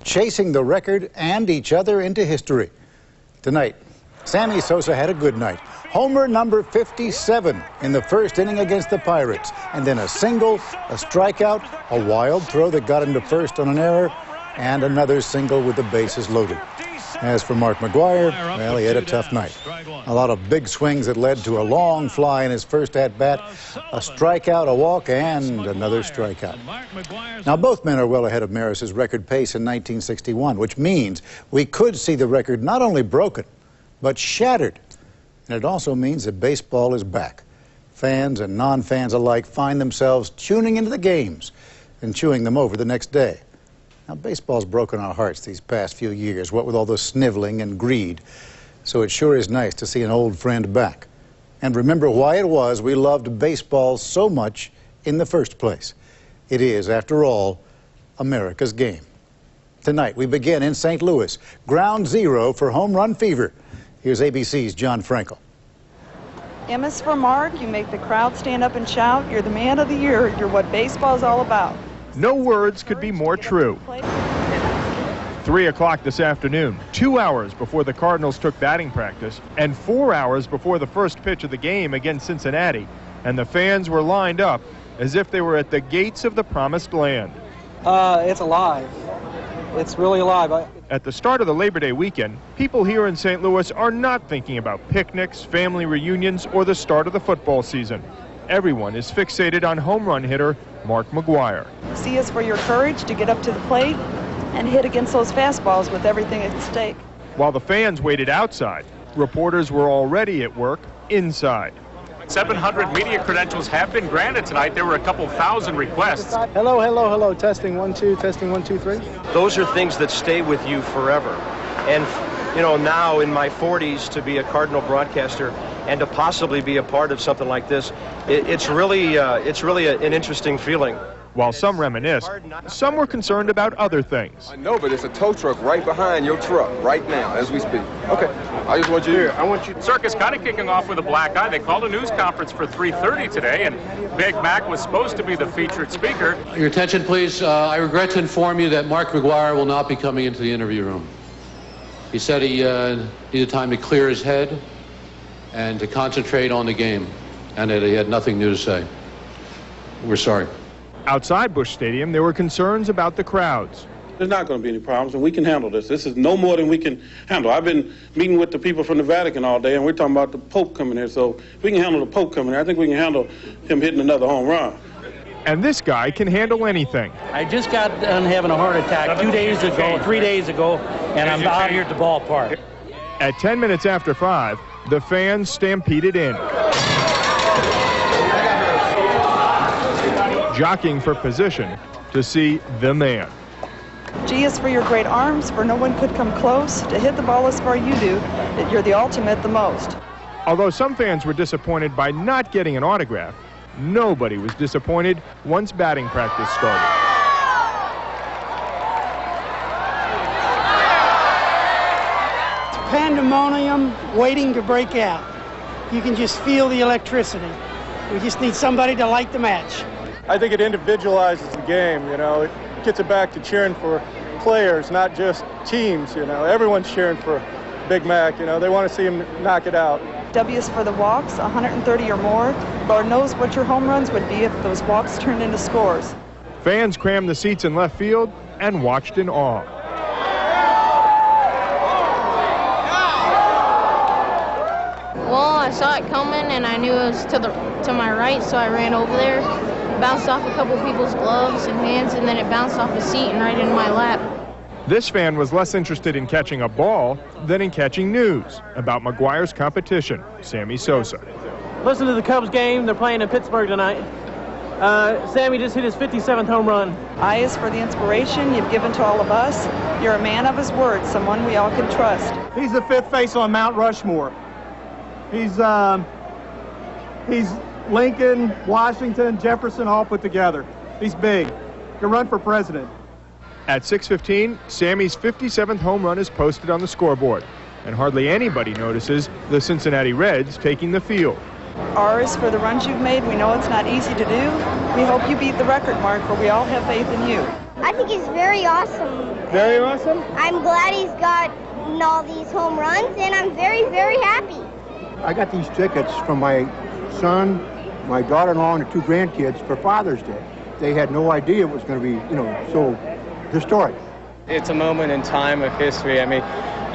chasing the record and each other into history. Tonight, Sammy Sosa had a good night. Homer number 57 in the first inning against the Pirates, and then a single, a strikeout, a wild throw that got him to first on an error, and another single with the bases loaded. As for Mark McGwire, well, he had a tough night. A lot of big swings that led to a long fly in his first at-bat, a strikeout, a walk, and another strikeout. Now, both men are well ahead of Maris's record pace in 1961, which means we could see the record not only broken, but shattered. And it also means that baseball is back. Fans and non-fans alike find themselves tuning into the games and chewing them over the next day. Now, baseball's broken our hearts these past few years, what with all the sniveling and greed. So it sure is nice to see an old friend back. And remember why it was we loved baseball so much in the first place. It is, after all, America's game. Tonight, we begin in St. Louis, ground zero for home run fever. Here's ABC's John Frankel. M is for Mark. You make the crowd stand up and shout. You're the man of the year. You're what baseball's all about. No words could be more true. 3 o'clock this afternoon, 2 hours before the Cardinals took batting practice, and 4 hours before the first pitch of the game against Cincinnati, and the fans were lined up as if they were at the gates of the promised land. It's alive. It's really alive. At the start of the Labor Day weekend, people here in St. Louis are not thinking about picnics, family reunions, or the start of the football season. Everyone is fixated on home run hitter Mark McGwire. C is for your courage to get up to the plate and hit against those fastballs with everything at stake. While the fans waited outside, reporters were already at work inside. 700 media credentials have been granted tonight. There were a couple thousand requests. Hello, hello, hello. Testing 1, 2, testing 1, 2, 3. Those are things that stay with you forever. And, you know, now in my 40s to be a Cardinal broadcaster and to possibly be a part of something like this, it's really an interesting feeling. While some reminisced, some were concerned about other things. I know, but it's a tow truck right behind your truck right now as we speak. Okay, I just want you here. I want you. Circus kind of kicking off with a black eye. They called a news conference for 3:30 today, and Big Mac was supposed to be the featured speaker. Your attention, please. I regret to inform you that Mark McGwire will not be coming into the interview room. He said he needed time to clear his head and to concentrate on the game, and that he had nothing new to say. We're sorry. Outside Busch Stadium, there were concerns about the crowds. There's not going to be any problems, and we can handle this. This is no more than we can handle. I've been meeting with the people from the Vatican all day, and we're talking about the Pope coming here. So if we can handle the Pope coming here, I think we can handle him hitting another home run. And this guy can handle anything. I just got done having a heart attack 3 days ago, and I'm out here at the ballpark. At 10 minutes after 5, the fans stampeded in, jockeying for position to see the man. G is for your great arms, for no one could come close. To hit the ball as far you do, that you're the ultimate the most. Although some fans were disappointed by not getting an autograph, nobody was disappointed once batting practice started. It's pandemonium waiting to break out. You can just feel the electricity. We just need somebody to light the match. I think it individualizes the game, you know. It gets it back to cheering for players, not just teams, you know. Everyone's cheering for Big Mac, you know. They want to see him knock it out. W is for the walks, 130 or more. Lord knows what your home runs would be if those walks turned into scores. Fans crammed the seats in left field and watched in awe. Well, I saw it coming and I knew it was to my right, so I ran over there. Bounced off a couple people's gloves and hands, and then it bounced off the seat and right in my lap. This fan was less interested in catching a ball than in catching news about McGwire's competition, Sammy Sosa. Listen to the Cubs game. They're playing in Pittsburgh tonight. Sammy just hit his 57th home run. I is for the inspiration you've given to all of us. You're a man of his word, someone we all can trust. He's the fifth face on Mount Rushmore. He's Lincoln, Washington, Jefferson all put together. He's big. He can run for president. At 6:15, Sammy's 57th home run is posted on the scoreboard, and hardly anybody notices the Cincinnati Reds taking the field. R is for the runs you've made. We know it's not easy to do. We hope you beat the record, Mark, for we all have faith in you. I think it's very awesome Very awesome? I'm glad he's got all these home runs, and I'm very, very happy. I got these tickets from my son, my daughter-in-law, and the 2 grandkids for Father's Day. They had no idea it was going to be, so historic. It's a moment in time of history. I mean,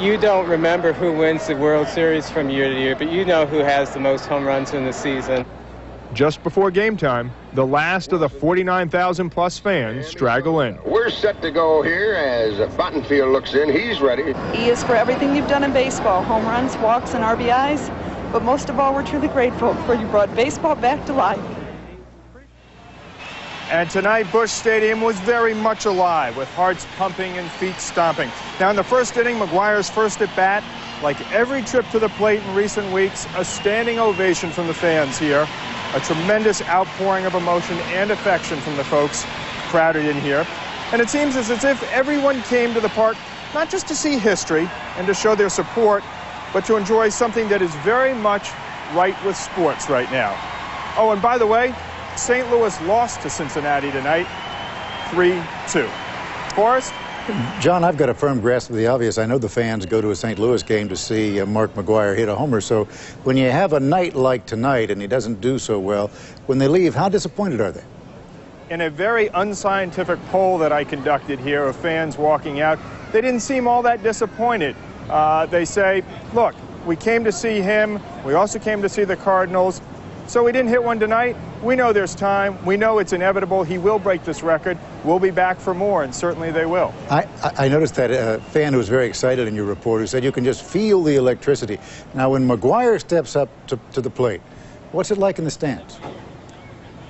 you don't remember who wins the World Series from year to year, but you know who has the most home runs in the season. Just before game time, the last of the 49,000-plus fans straggle in. We're set to go here as Bottenfield looks in. He's ready. E is for everything you've done in baseball, home runs, walks, and RBIs. But most of all, we're truly grateful for you brought baseball back to life. And tonight, Busch Stadium was very much alive, with hearts pumping and feet stomping. Now, in the first inning, McGuire's first at bat, like every trip to the plate in recent weeks, a standing ovation from the fans here. A tremendous outpouring of emotion and affection from the folks crowded in here. And it seems as if everyone came to the park not just to see history and to show their support, but to enjoy something that is very much right with sports right now. Oh, and by the way, St. Louis lost to Cincinnati tonight, 3-2. Forrest? John, I've got a firm grasp of the obvious. I know the fans go to a St. Louis game to see Mark McGwire hit a homer. So when you have a night like tonight and he doesn't do so well, when they leave, how disappointed are they? In a very unscientific poll that I conducted here of fans walking out, they didn't seem all that disappointed. They say, look, we came to see him. We also came to see the Cardinals. So we didn't hit one tonight. We know there's time. We know it's inevitable. He will break this record. We'll be back for more, and certainly they will. I noticed that fan who was very excited in your report who said you can just feel the electricity. Now, when McGwire steps up to the plate, what's it like in the stands?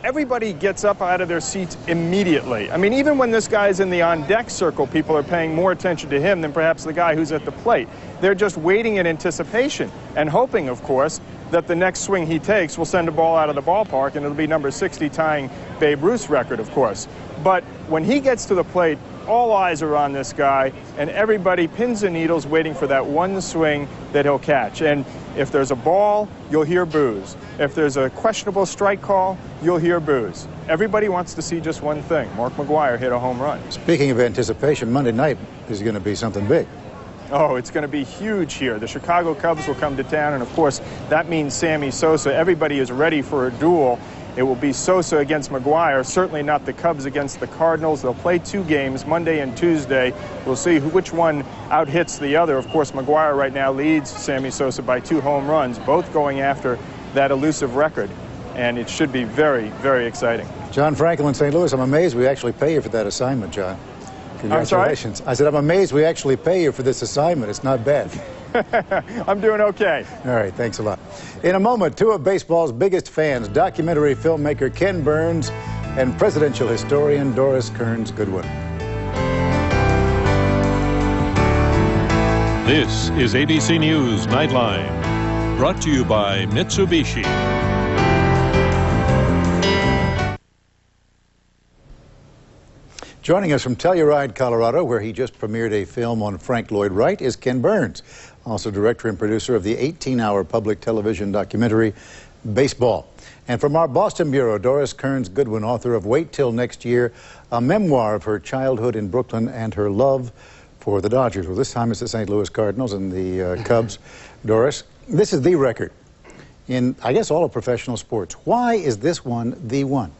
Everybody gets up out of their seats immediately. I mean, even when this guy's in the on-deck circle, people are paying more attention to him than perhaps the guy who's at the plate. They're just waiting in anticipation and hoping, of course, that the next swing he takes will send a ball out of the ballpark, and it'll be number 60, tying Babe Ruth's record, of course. But when he gets to the plate, all eyes are on this guy, and everybody pins and needles waiting for that one swing that he'll catch. And if there's a ball, you'll hear boos. If there's a questionable strike call, you'll hear boos. Everybody wants to see just one thing. Mark McGwire hit a home run. Speaking of anticipation, Monday night is going to be something big. Oh, it's going to be huge here. The Chicago Cubs will come to town, and of course, that means Sammy Sosa. Everybody is ready for a duel. It will be Sosa against McGwire, certainly not the Cubs against the Cardinals. They'll play 2 games, Monday and Tuesday. We'll see which one out-hits the other. Of course, McGwire right now leads Sammy Sosa by 2 home runs, both going after that elusive record, and it should be very, very exciting. John Franklin, St. Louis, I'm amazed we actually pay you for that assignment, John. Congratulations. I'm sorry? I said I'm amazed we actually pay you for this assignment. It's not bad. I'm doing okay. All right, thanks a lot. In a moment, 2 of baseball's biggest fans, documentary filmmaker Ken Burns and presidential historian Doris Kearns Goodwin. This is ABC News Nightline, brought to you by Mitsubishi. Joining us from Telluride, Colorado, where he just premiered a film on Frank Lloyd Wright, is Ken Burns, also director and producer of the 18-hour public television documentary Baseball. And from our Boston bureau, Doris Kearns Goodwin, author of Wait Till Next Year, a memoir of her childhood in Brooklyn and her love for the Dodgers. Well, this time it's the St. Louis Cardinals and the Cubs. Doris, this is the record in, I guess, all of professional sports. Why is this one the one?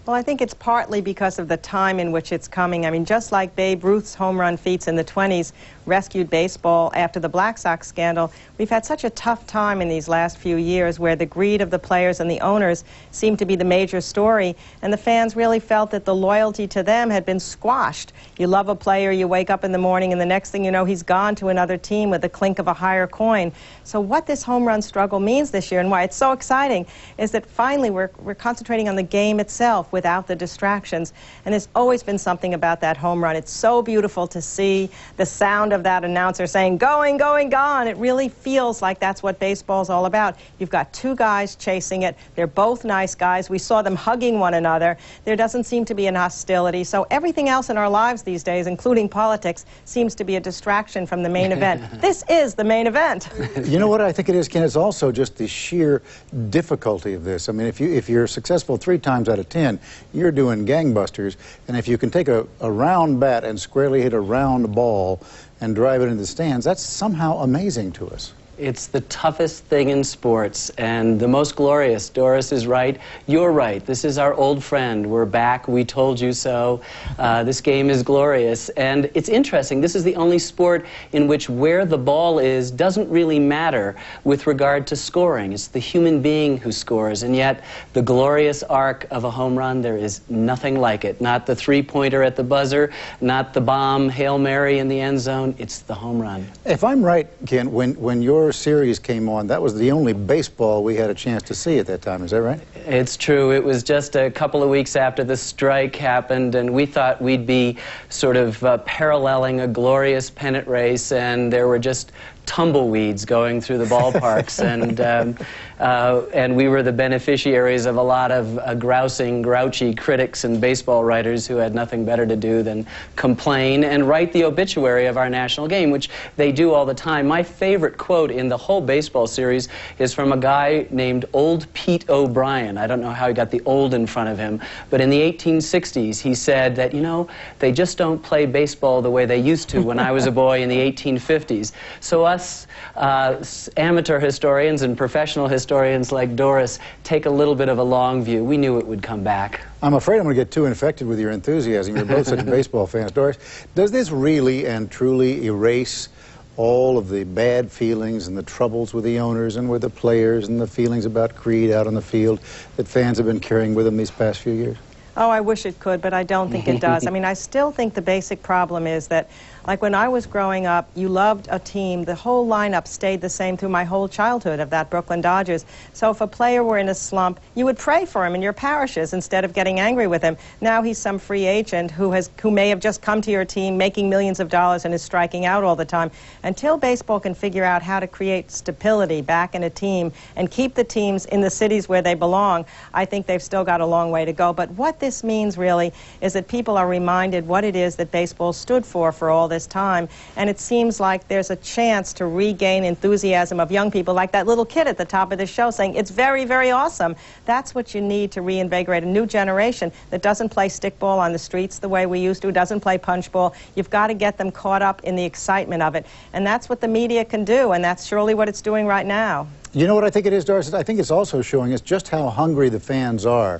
Well, I think it's partly because of the time in which it's coming. I mean, just like Babe Ruth's home run feats in the 20s rescued baseball after the Black Sox scandal, we've had such a tough time in these last few years where the greed of the players and the owners seemed to be the major story, and the fans really felt that the loyalty to them had been squashed. You love a player, you wake up in the morning, and the next thing you know, he's gone to another team with the clink of a higher coin. So what this home run struggle means this year and why it's so exciting is that finally we're concentrating on the game itself without the distractions. And there's always been something about that home run. It's so beautiful to see the sound of that announcer saying, going, going, gone. It really feels like that's what baseball's all about. You've got 2 guys chasing it. They're both nice guys. We saw them hugging one another. There doesn't seem to be an hostility. So everything else in our lives these days, including politics, seems to be a distraction from the main event. This is the main event. You know what I think it is, Ken? It's also just the sheer difficulty of this. I mean, if you're successful 3 times out of 10, you're doing gangbusters. And if you can take a round bat and squarely hit a round ball and drive it into the stands, that's somehow amazing to us. It's the toughest thing in sports and the most glorious. Doris is right. You're right. This is our old friend. We're back. We told you so. This game is glorious. And it's interesting. This is the only sport in which where the ball is doesn't really matter with regard to scoring. It's the human being who scores. And yet, the glorious arc of a home run, there is nothing like it. Not the three-pointer at the buzzer, not the bomb, Hail Mary in the end zone. It's the home run. If I'm right, Ken, when your series came on, that was the only baseball we had a chance to see at that time. Is that right? It's true. It was just a couple of weeks after the strike happened, and we thought we'd be sort of paralleling a glorious pennant race, and there were just tumbleweeds going through the ballparks, and we were the beneficiaries of a lot of grousing, grouchy critics and baseball writers who had nothing better to do than complain and write the obituary of our national game, which they do all the time. My favorite quote in the whole baseball series is from a guy named Old Pete O'Brien. I don't know how he got the old in front of him, but in the 1860s he said that, you know, they just don't play baseball the way they used to when I was a boy in the 1850s. So us amateur historians and professional historians like Doris take a little bit of a long view. We knew it would come back. I'm afraid I'm going to get too infected with your enthusiasm. You're both such baseball fans. Doris, does this really and truly erase all of the bad feelings and the troubles with the owners and with the players and the feelings about greed out on the field that fans have been carrying with them these past few years? Oh, I wish it could, but I don't think it does. I mean, I still think the basic problem is that, like when I was growing up, you loved a team. The whole lineup stayed the same through my whole childhood of that Brooklyn Dodgers. So if a player were in a slump, you would pray for him in your parishes instead of getting angry with him. Now he's some free agent who may have just come to your team making millions of dollars and is striking out all the time. Until baseball can figure out how to create stability back in a team and keep the teams in the cities where they belong, I think they've still got a long way to go. But what this means really is that people are reminded what it is that baseball stood for all this time, and it seems like there's a chance to regain enthusiasm of young people, like that little kid at the top of the show saying it's very, very awesome. That's what you need to reinvigorate a new generation that doesn't play stickball on the streets the way we used to, doesn't play punchball. You've got to get them caught up in the excitement of it, and that's what the media can do, and that's surely what it's doing right now. You know what I think it is, Doris? I think it's also showing us just how hungry the fans are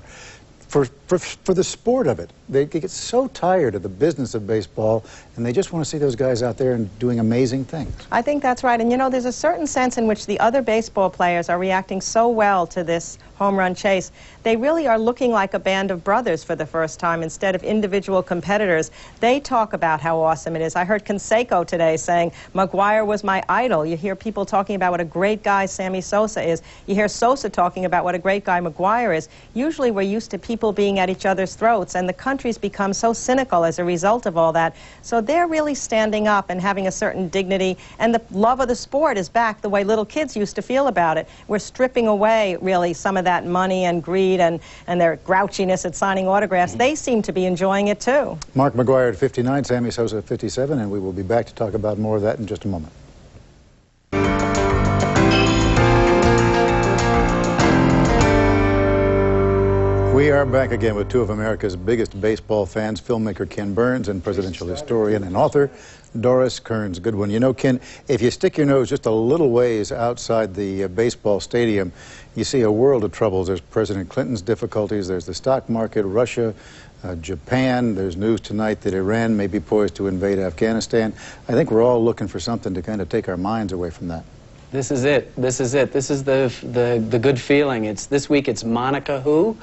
for the sport of it. They get so tired of the business of baseball, and they just want to see those guys out there and doing amazing things. I think that's right. And you know, there's a certain sense in which the other baseball players are reacting so well to this home run chase. They really are looking like a band of brothers for the first time instead of individual competitors. They talk about how awesome it is. I heard Canseco today saying, McGwire was my idol. You hear people talking about what a great guy Sammy Sosa is. You hear Sosa talking about what a great guy McGwire is. Usually we're used to people being at each other's throats, and the country's become so cynical as a result of all that. So they're really standing up and having a certain dignity, and the love of the sport is back the way little kids used to feel about it. We're stripping away, really, some of that money and greed and their grouchiness at signing autographs. They seem to be enjoying it, too. Mark McGwire at 59, Sammy Sosa at 57, and we will be back to talk about more of that in just a moment. We are back again with two of America's biggest baseball fans, filmmaker Ken Burns and presidential historian and author Doris Kearns Goodwin. You know, Ken, if you stick your nose just a little ways outside the baseball stadium, you see a world of troubles. There's President Clinton's difficulties, there's the stock market, Russia, Japan. There's news tonight that Iran may be poised to invade Afghanistan. I think we're all looking for something to kind of take our minds away from that. This is it. This is it. This is the good feeling. This week it's Monica who.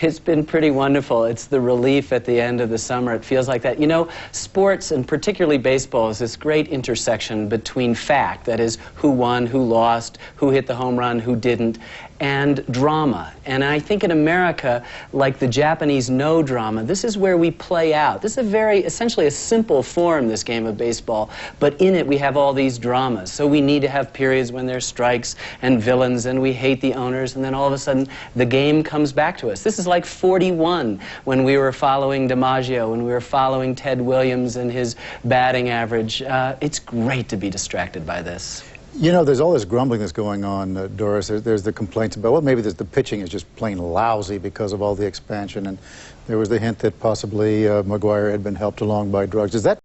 It's been pretty wonderful. It's the relief at the end of the summer. It feels like that. You know, sports, and particularly baseball, is this great intersection between fact, that is, who won, who lost, who hit the home run, who didn't, and drama. And I think in America, like the Japanese no drama, this is where we play out. This is essentially a simple form, this game of baseball, but in it we have all these dramas. So we need to have periods when there's strikes and villains and we hate the owners, and then all of a sudden the game comes back to us. This is like 41 when we were following DiMaggio, when we were following Ted Williams and his batting average. It's great to be distracted by this. You know, there's all this grumbling that's going on, Doris. There's the complaints about, well, maybe the pitching is just plain lousy because of all the expansion, and there was the hint that possibly McGuire had been helped along by drugs. Is that